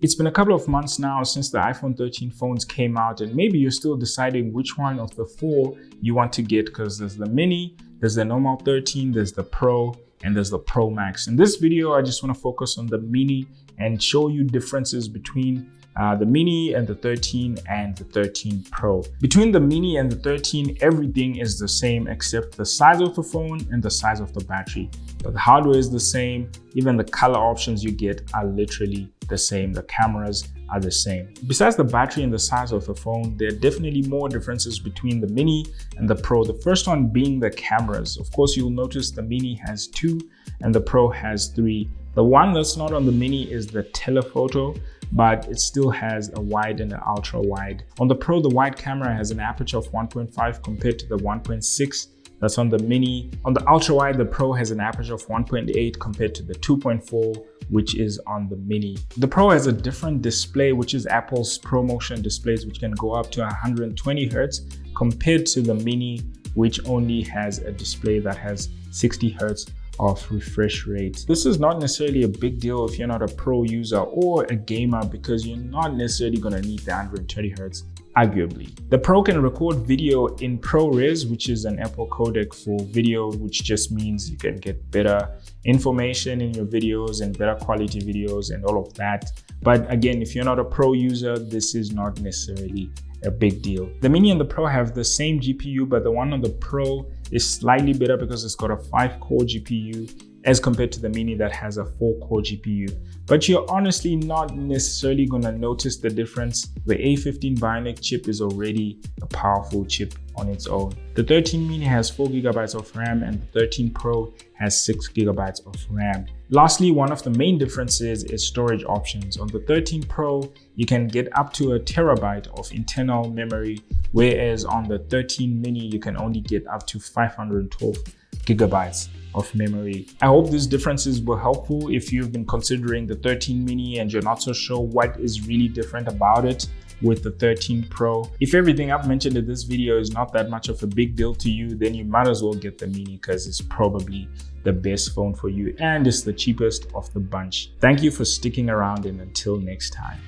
It's been a couple of months now since the iPhone 13 phones came out, and maybe you're still deciding which one of the four you want to get, because there's the mini, there's the normal 13, there's the Pro, and there's the Pro Max. In this video, I just want to focus on the mini and show you differences between the mini and the 13 and the 13 Pro. Between the mini and the 13, everything is the same except the size of the phone and the size of the battery. But the hardware is the same. Even the color options you get are literally the same. The cameras are the same. Besides the battery and the size of the phone, there are definitely more differences between the mini and the Pro. The first one being the cameras. Of course, you'll notice the mini has 2 and the Pro has 3. The one that's not on the mini is the telephoto, but it still has a wide and an ultra wide. On the Pro, the wide camera has an aperture of 1.5 compared to the 1.6 that's on the mini. On the ultra wide, the Pro has an aperture of 1.8 compared to the 2.4, which is on the mini. The Pro has a different display, which is Apple's ProMotion displays, which can go up to 120 Hertz compared to the mini, which only has a display that has 60 Hertz of refresh rate. This is not necessarily a big deal if you're not a pro user or a gamer, because you're not necessarily going to need the 120 Hertz, arguably. The Pro can record video in ProRes, which is an Apple codec for video, which just means you can get better information in your videos and better quality videos and all of that. But again, if you're not a pro user, this is not necessarily a big deal. The mini and the Pro have the same GPU, but the one on the Pro is slightly better because it's got a 5-core GPU as compared to the mini that has a 4-core GPU. But you're honestly not necessarily gonna notice the difference. The A15 Bionic chip is already a powerful chip on its own. The 13 mini has 4 GB of RAM and the 13 Pro has 6 GB of RAM. Lastly, one of the main differences is storage options. On the 13 Pro, you can get up to 1 TB of internal memory, whereas on the 13 mini, you can only get up to 512 GB of memory. I hope these differences were helpful if you've been considering the 13 mini and you're not so sure what is really different about it with the 13 Pro. If everything I've mentioned in this video is not that much of a big deal to you, then you might as well get the mini, because it's probably the best phone for you and it's the cheapest of the bunch. Thank you for sticking around, and until next time.